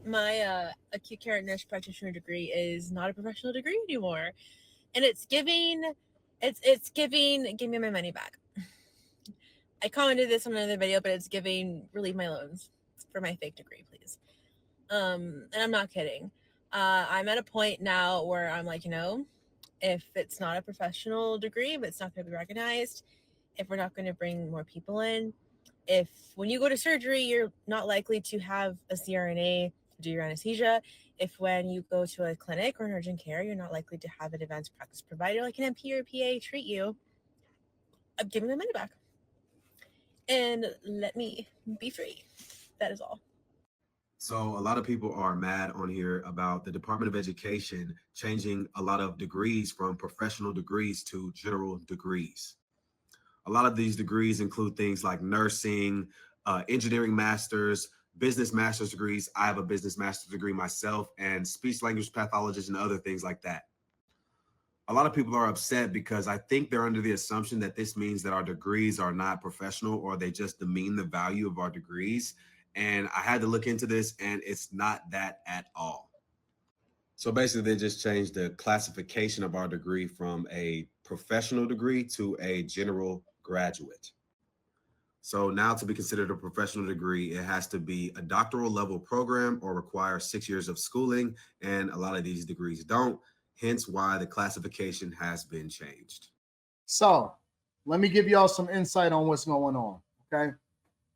My acute care nurse practitioner degree is not a professional degree anymore, and it's giving give me my money back. I commented this on another video, but it's giving relieve my loans for my fake degree, please. And I'm not kidding. I'm at a point now where I'm like, if it's not a professional degree, if it's not going to be recognized, if we're not going to bring more people in, if when you go to surgery, you're not likely to have a CRNA to do your anesthesia, if when you go to a clinic or an urgent care, you're not likely to have an advanced practice provider like an MP or PA treat you, give me my money back and let me be free. That is all. So a lot of people are mad on here about the Department of Education changing a lot of degrees from professional degrees to general degrees. A lot of these degrees include things like nursing, engineering masters, business master's degrees. I have a business master's degree myself, and speech language pathologist and other things like that. A lot of people are upset because I think they're under the assumption that this means that our degrees are not professional or they just demean the value of our degrees. And I had to look into this, and it's not that at all. So basically, they just changed the classification of our degree from a professional degree to a general graduate. So now to be considered a professional degree, it has to be a doctoral level program or require 6 years of schooling. And a lot of these degrees don't, hence why the classification has been changed. So let me give y'all some insight on what's going on. Okay.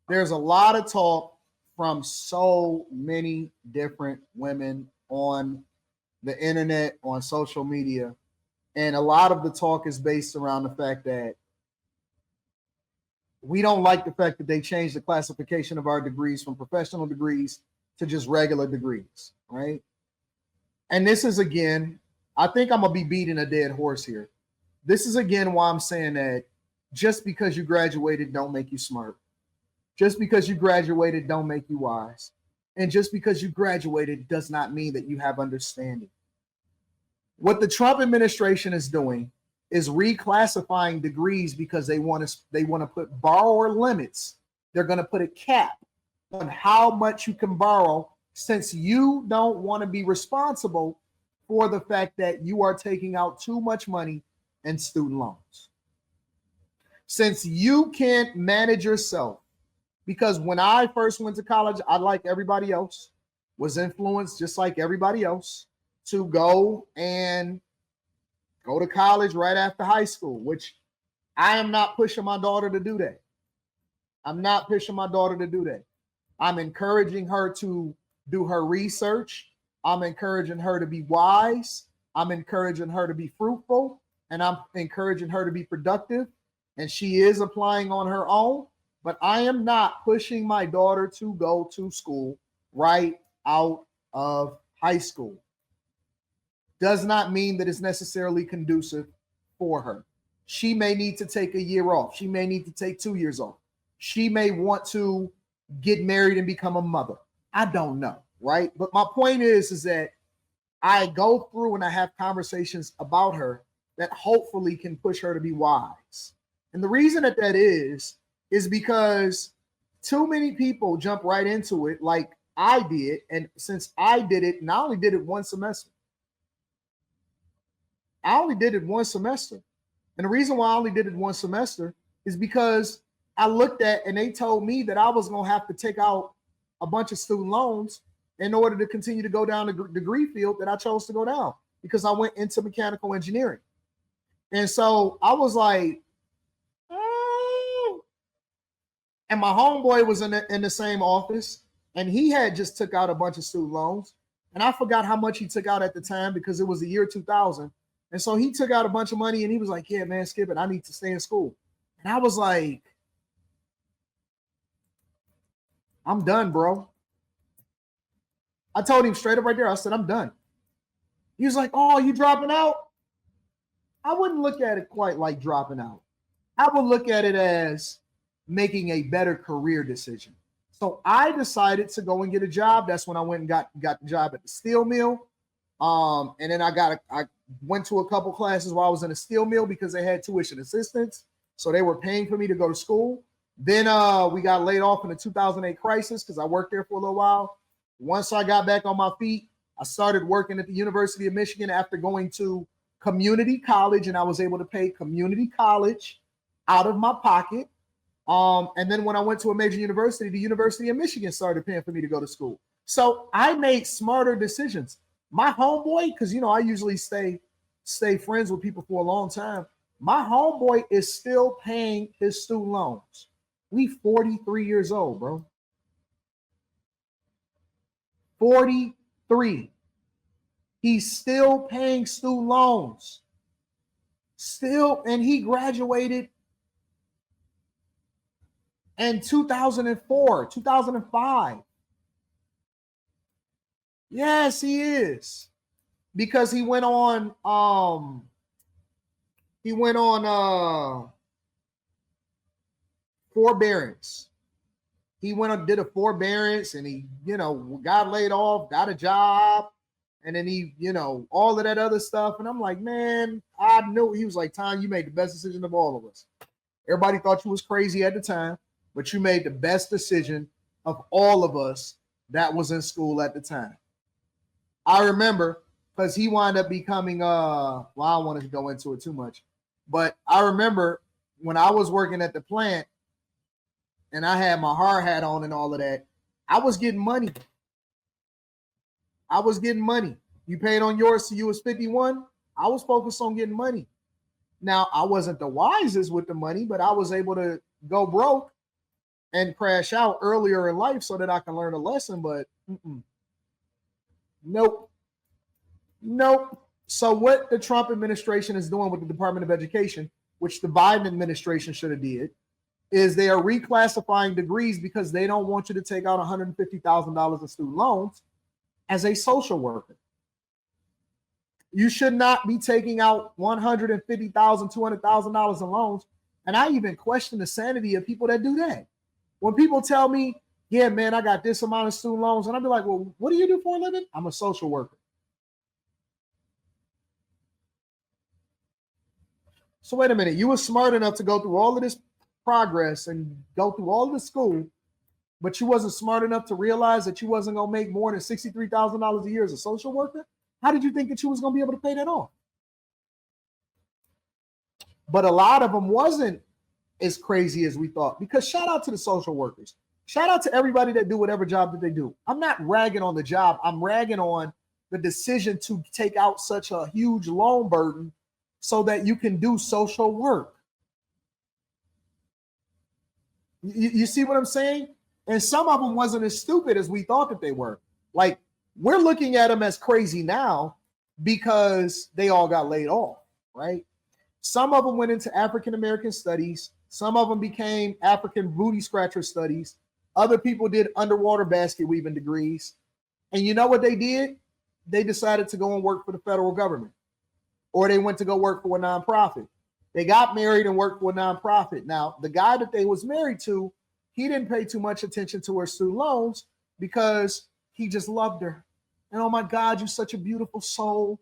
There's a lot of talk from so many different women on the internet, on social media. And a lot of the talk is based around the fact that we don't like the fact that they changed the classification of our degrees from professional degrees to just regular degrees, right? And this is, again, I think I'm going to be beating a dead horse here. This is, again, why I'm saying that just because you graduated don't make you smart. Just because you graduated don't make you wise. And just because you graduated does not mean that you have understanding. What the Trump administration is doing is reclassifying degrees because they want to put borrower limits. They're going to put a cap on how much you can borrow, since you don't want to be responsible for the fact that you are taking out too much money in student loans. Since you can't manage yourself, because when I first went to college, I, like everybody else, was influenced just like everybody else to go to college right after high school, which I am not pushing my daughter to do that. I'm not pushing my daughter to do that. I'm encouraging her to do her research. I'm encouraging her to be wise. I'm encouraging her to be fruitful, and I'm encouraging her to be productive. And she is applying on her own, but I am not pushing my daughter to go to school right out of high school. Does not mean that it's necessarily conducive for her. She may need to take a year off. She may need to take 2 years off. She may want to get married and become a mother. I don't know, right? But my point is that I go through and I have conversations about her that hopefully can push her to be wise. And the reason that is because too many people jump right into it like I did. And since I did it, and I only did it one semester. And the reason why I only did it one semester is because I looked at and they told me that I was going to have to take out a bunch of student loans in order to continue to go down the degree field that I chose to go down, because I went into mechanical engineering. And so I was like, and my homeboy was in the same office, and he had just took out a bunch of student loans. And I forgot how much he took out at the time because it was the year 2000. And so he took out a bunch of money and he was like, yeah, man, skip it. I need to stay in school. And I was like, I'm done, bro. I told him straight up right there. I said, I'm done. He was like, oh, you dropping out? I wouldn't look at it quite like dropping out. I would look at it as making a better career decision. So I decided to go and get a job. That's when I went and got the job at the steel mill. And then I went to a couple classes while I was in a steel mill because they had tuition assistance. So they were paying for me to go to school. Then we got laid off in the 2008 crisis because I worked there for a little while. Once I got back on my feet, I started working at the University of Michigan after going to community college, and I was able to pay community college out of my pocket. And then when I went to a major university, the University of Michigan started paying for me to go to school. So I made smarter decisions. My homeboy, because I usually stay friends with people for a long time. My homeboy is still paying his student loans. We 43 years old, bro. 43. He's still paying student loans. Still, and he graduated in 2004, 2005. Yes, he is. Because he went on forbearance. He went and did a forbearance, and he, got laid off, got a job, and then he, all of that other stuff. And I'm like, man, I knew. He was like, Tom, you made the best decision of all of us. Everybody thought you was crazy at the time, but you made the best decision of all of us that was in school at the time. I remember, because he wound up becoming, I don't want to go into it too much, but I remember when I was working at the plant and I had my hard hat on and all of that, I was getting money. You paid on yours, so you was 51. I was focused on getting money. Now, I wasn't the wisest with the money, but I was able to go broke and crash out earlier in life so that I can learn a lesson, but nope. So what the Trump administration is doing with the Department of Education, which the Biden administration should have did, is they are reclassifying degrees because they don't want you to take out $150,000 in student loans as a social worker. You should not be taking out $150,000, $200,000 in loans. And I even question the sanity of people that do that. When people tell me, yeah, man, I got this amount of student loans, and I'll be like, well, what do you do for a living? I'm a social worker. So wait a minute, you were smart enough to go through all of this progress and go through all of the school, but you wasn't smart enough to realize that you wasn't going to make more than $63,000 a year as a social worker? How did you think that you was going to be able to pay that off? But a lot of them wasn't as crazy as we thought, because shout out to the social workers. Shout out to everybody that do whatever job that they do. I'm not ragging on the job. I'm ragging on the decision to take out such a huge loan burden so that you can do social work. You see what I'm saying? And some of them wasn't as stupid as we thought that they were. Like, we're looking at them as crazy now because they all got laid off, right? Some of them went into African American studies. Some of them became African booty scratcher studies. Other people did underwater basket weaving degrees. And you know what they did? They decided to go and work for the federal government, or they went to go work for a nonprofit. They got married and worked for a nonprofit. Now, the guy that they was married to, he didn't pay too much attention to her student loans because he just loved her. And oh my God, you're such a beautiful soul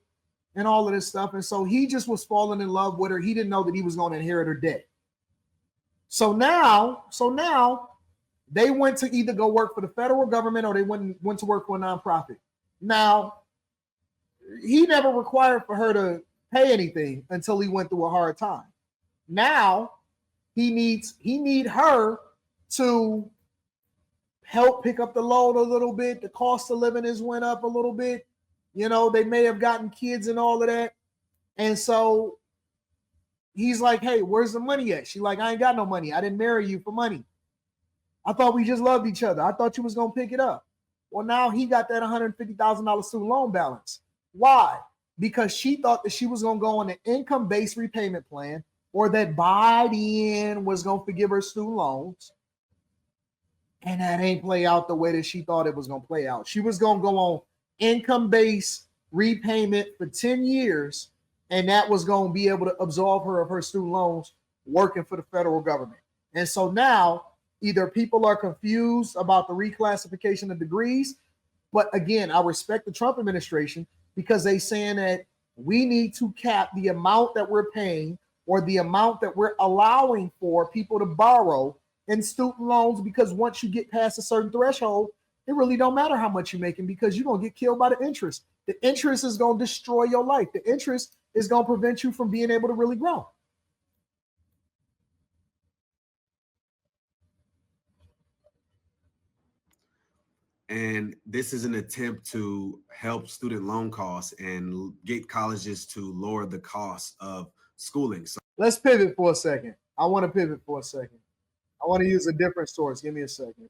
and all of this stuff. And so he just was falling in love with her. He didn't know that he was going to inherit her debt. So now they went to either go work for the federal government or they went to work for a nonprofit. Now, he never required for her to pay anything until he went through a hard time. Now he need her to help pick up the load a little bit. The cost of living has went up a little bit. You know, they may have gotten kids and all of that. And so he's like, hey, where's the money at? She's like, I ain't got no money. I didn't marry you for money. I thought we just loved each other. I thought you was going to pick it up. Well, now he got that $150,000 student loan balance. Why? Because she thought that she was going to go on an income-based repayment plan, or that Biden was going to forgive her student loans. And that ain't play out the way that she thought it was going to play out. She was going to go on income-based repayment for 10 years, and that was going to be able to absolve her of her student loans working for the federal government. And so now either people are confused about the reclassification of degrees, but again, I respect the Trump administration because they saying that we need to cap the amount that we're paying or the amount that we're allowing for people to borrow in student loans, because once you get past a certain threshold, It really don't matter how much you're making because you're going to get killed by the interest. The interest is going to destroy your life. The interest is going to prevent you from being able to really grow. And this is an attempt to help student loan costs and get colleges to lower the cost of schooling. So let's pivot for a second. I want to pivot for a second. I want to use a different source. Give me a second.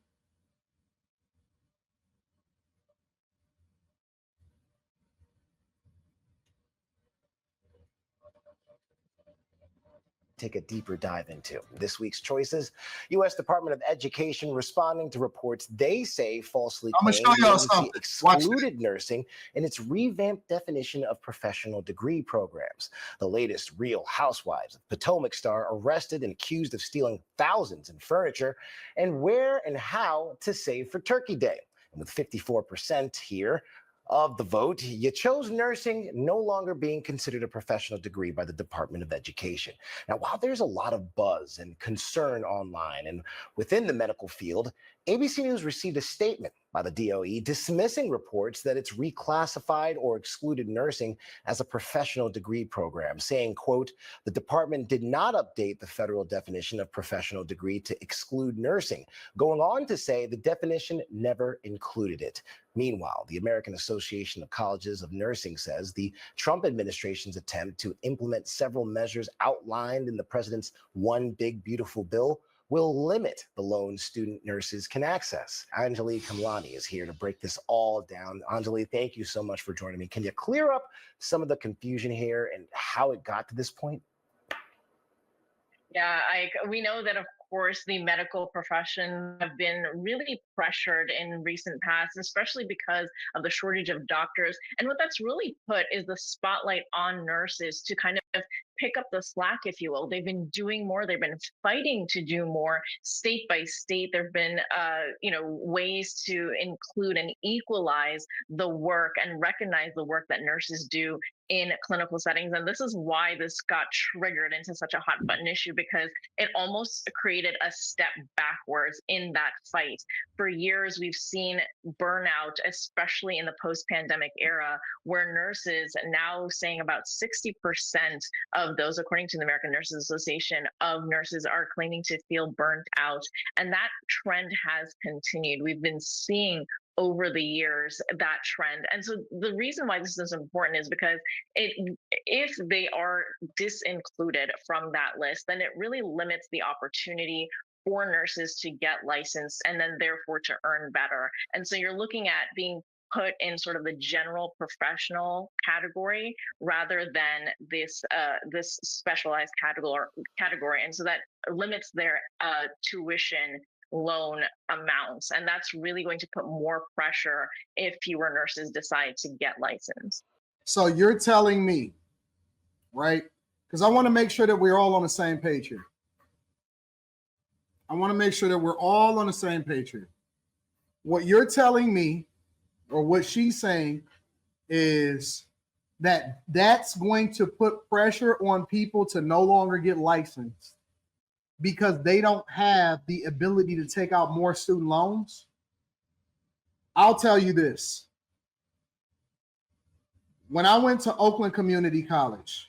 Take a deeper dive into this week's choices. U.S. Department of Education responding to reports they say falsely I'm gonna claim show the y'all agency something. excluded nursing in its revamped definition of professional degree programs. The latest Real Housewives of Potomac star arrested and accused of stealing thousands in furniture, and where and how to save for Turkey Day. And with 54% here of the vote, you chose nursing no longer being considered a professional degree by the Department of Education. Now, while there's a lot of buzz and concern online and within the medical field, ABC News received a statement by the DOE dismissing reports that it's reclassified or excluded nursing as a professional degree program, saying, quote, the department did not update the federal definition of professional degree to exclude nursing, going on to say the definition never included it. Meanwhile, the American Association of Colleges of Nursing says the Trump administration's attempt to implement several measures outlined in the president's One Big Beautiful Bill will limit the loan student nurses can access. Anjali Kamlani is here to break this all down. Anjali, thank you so much for joining me. Can you clear up some of the confusion here and how it got to this point? Yeah, we know that, of course, the medical profession have been really pressured in recent past, especially because of the shortage of doctors. And what that's really put is the spotlight on nurses to kind of pick up the slack, if you will. They've been doing more. They've been fighting to do more state by state. There've been, ways to include and equalize the work and recognize the work that nurses do in clinical settings. And this is why this got triggered into such a hot button issue, because it almost created a step backwards in that fight. For years, we've seen burnout, especially in the post-pandemic era, where nurses now saying about 60% of those, according to the American Nurses Association, of nurses are claiming to feel burnt out. And that trend has continued. We've been seeing over the years that trend. And so the reason why this is important is because if they are disincluded from that list, then it really limits the opportunity for nurses to get licensed and then therefore to earn better. And so you're looking at being put in sort of the general professional category rather than this specialized category. And so that limits their tuition loan amounts. And that's really going to put more pressure if fewer nurses decide to get licensed. So you're telling me, right? Because I want to make sure that we're all on the same page here. I want to make sure that we're all on the same page here. What you're telling me, or what she's saying, is that that's going to put pressure on people to no longer get licensed because they don't have the ability to take out more student loans. I'll tell you this. When I went to Oakland Community College,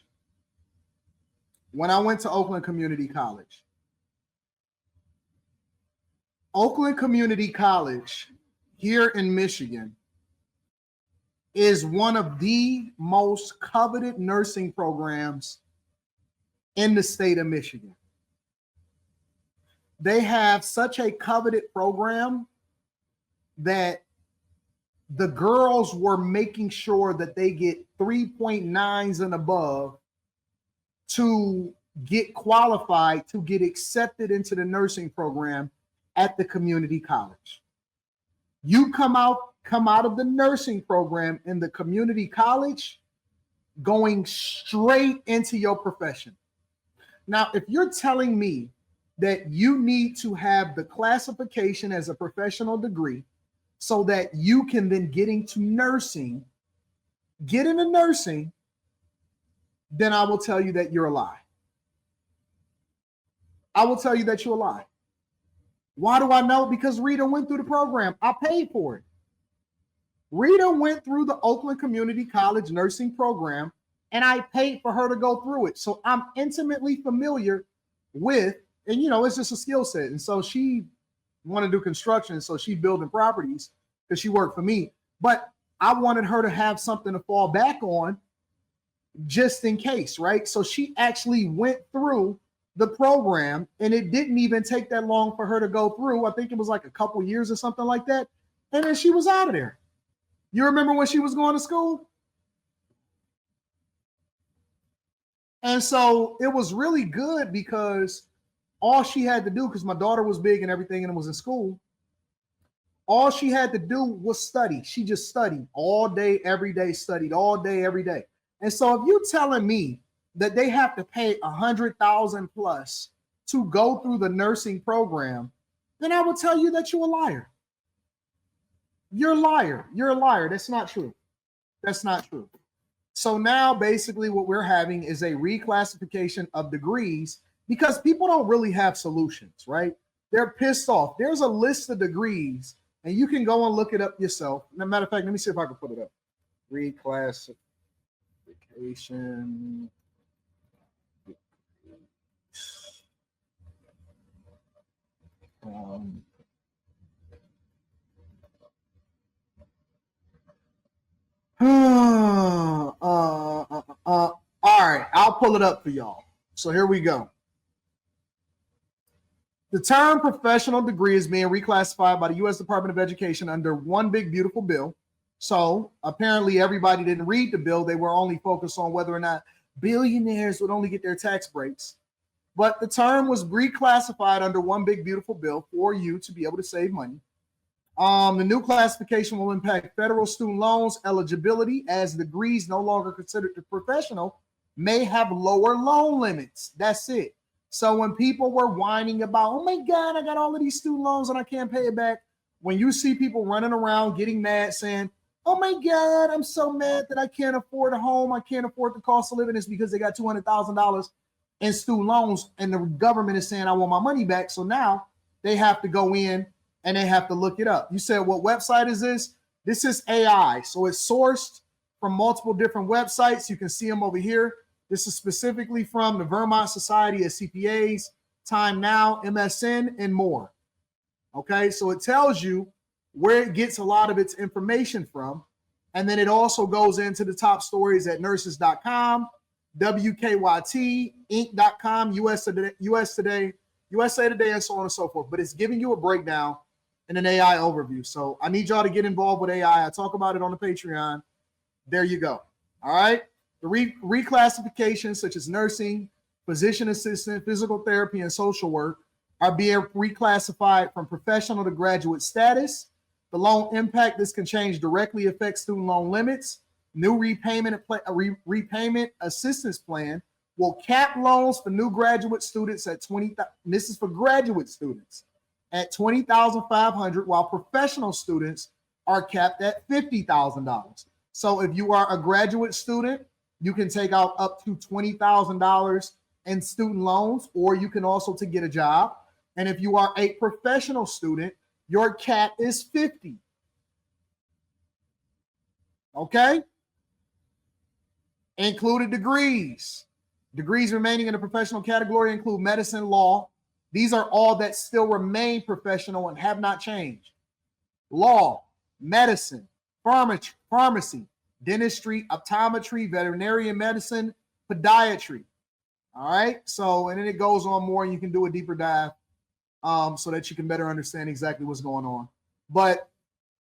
Oakland Community College here in Michigan is one of the most coveted nursing programs in the state of Michigan. They have such a coveted program that the girls were making sure that they get 3.9s and above to get qualified to get accepted into the nursing program at the community college. You come out of the nursing program in the community college going straight into your profession. Now, if you're telling me that you need to have the classification as a professional degree so that you can then get into nursing, then I will tell you that you're a lie. I will tell you that you're a lie. Why do I know? Because Rita went through the program. I paid for it. Rita went through the Oakland Community College nursing program, and I paid for her to go through it. So I'm intimately familiar with, and it's just a skill set. And so she wanted to do construction, so she building properties because she worked for me. But I wanted her to have something to fall back on just in case, right? So she actually went through the program, and it didn't even take that long for her to go through. I think it was like a couple years or something like that. And then she was out of there. You remember when she was going to school? And so it was really good because all she had to do, because my daughter was big and everything and was in school, all she had to do was study. She just studied all day, every day, studied all day, every day. And so if you're telling me that they have to pay $100,000 plus to go through the nursing program, then I will tell you that you're a liar. You're a liar. You're a liar. That's not true. That's not true. So now basically what we're having is a reclassification of degrees because people don't really have solutions, right? They're pissed off. There's a list of degrees, and you can go and look it up yourself. As a matter of fact, let me see if I can put it up. Reclassification. All right, I'll pull it up for y'all. So here we go. The term professional degree is being reclassified by the U.S. Department of Education under one big beautiful bill. So apparently everybody didn't read the bill. They were only focused on whether or not billionaires would only get their tax breaks. But the term was reclassified under one big beautiful bill for you to be able to save money. The new classification will impact federal student loans eligibility as degrees no longer considered professional may have lower loan limits. That's it. So when people were whining about, oh my God, I got all of these student loans and I can't pay it back. When you see people running around getting mad saying, oh my God, I'm so mad that I can't afford a home. I can't afford the cost of living. It's because they got $200,000 in student loans and the government is saying, I want my money back. So now they have to go in and they have to look it up. You said, what website is this? This is AI. So it's sourced from multiple different websites. You can see them over here. This is specifically from the Vermont Society of CPAs, Time Now, MSN, and more. Okay, so it tells you where it gets a lot of its information from. And then it also goes into the top stories at nurses.com, WKYT, Inc.com, USA Today, and so on and so forth. But it's giving you a breakdown and an AI overview. So I need y'all to get involved with AI. I talk about it on the Patreon. There you go. All right. The reclassifications such as nursing, physician assistant, physical therapy, and social work are being reclassified from professional to graduate status. The loan impact this can change directly affects student loan limits. New repayment assistance plan will cap loans for new graduate students at $20,000. This is for graduate students at $20,500, while professional students are capped at $50,000. So if you are a graduate student, you can take out up to $20,000 in student loans, or you can also to get a job. And if you are a professional student, your cap is 50. Okay? Included degrees. Degrees remaining in the professional category include medicine, law. These are all that still remain professional and have not changed. Law, medicine, pharmacy, dentistry, optometry, veterinarian medicine, podiatry. All right. So, and then it goes on more and you can do a deeper dive so that you can better understand exactly what's going on. But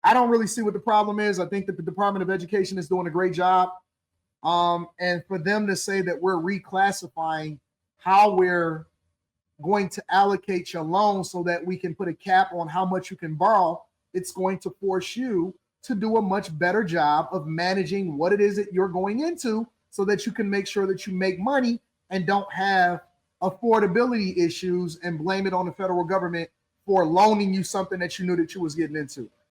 I don't really see what the problem is. I think that the Department of Education is doing a great job. And for them to say that we're reclassifying how we're going to allocate your loan so that we can put a cap on how much you can borrow, it's going to force you to do a much better job of managing what it is that you're going into so that you can make sure that you make money and don't have affordability issues and blame it on the federal government for loaning you something that you knew that you was getting into.